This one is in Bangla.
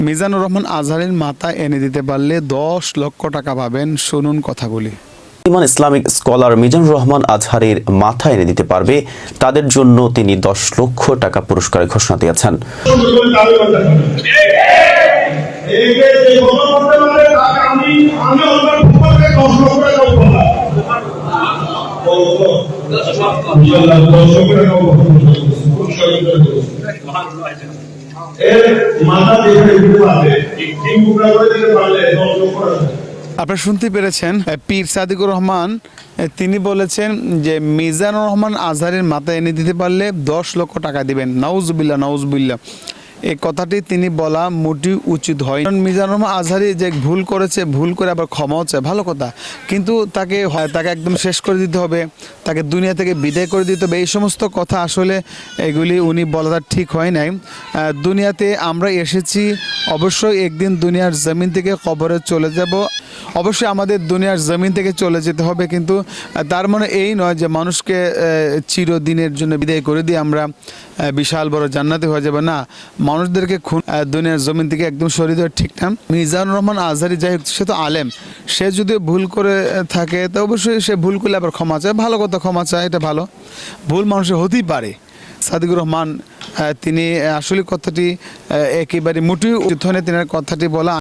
মিজানুর রহমান আজহারের মাথা এনে দিতে পারলে 10 লক্ষ টাকা পাবেন। শুনুন কথাগুলি। ইসলামিক স্কলার মিজানুর রহমান আজহারের মাথা এনে দিতে পারবে, তাদের জন্য তিনি 10 লক্ষ টাকা পুরস্কারের ঘোষণা দিয়েছেন। আপনারা শুনতে পেরেছেন, পীর সাদিকুর রহমান তিনি বলেছেন যে মিজানুর রহমান আজহারের মাথা এনে দিতে পারলে 10 লক্ষ টাকা দিবেন। নাউজুবিল্লাহ নাউজুবিল্লাহ, এই কথাটি তিনি বলা মোটেই উচিত হয়। কারণ মিজানুর রহমান আজহারি যে ভুল করেছে, ভুল করে আবার ক্ষমাও চায়, ভালো কথা, কিন্তু তাকে একদম শেষ করে দিতে হবে, তাকে দুনিয়া থেকে বিদায় করে দিতে হবে, এই সমস্ত কথা আসলে এগুলি উনি বলাটা ঠিক হয় নাই। দুনিয়াতে আমরা এসেছি, অবশ্যই একদিন দুনিয়ার জমিন থেকে কবরে চলে যাব, অবশ্যই আমাদের দুনিয়ার জমিন থেকে চলে যেতে হবে, কিন্তু তার মানে এই নয় যে মানুষকে চিরদিনের জন্য বিদায় করে দিয়ে আমরা বিশাল বড় জান্নাতে হয়ে যাবে। না, মানুষদেরকে দুনিয়ার জমিন থেকে একদম সরিয়ে দেওয়া ঠিক না। মিজানুর রহমান আজহারি যাই হোক, সে তো আলেম, সে যদি ভুল করে থাকে তো অবশ্যই সে ভুল করলে আবার ক্ষমা চায়, ভালো কথা, ক্ষমা চায়, এটা ভালো। ভুল মানুষের হতেই পারে। সাদিকুর রহমান তিনি আসলে কথাটি একেবারে মোটেই উচিত হয় না, তিনি কথাটি বলা।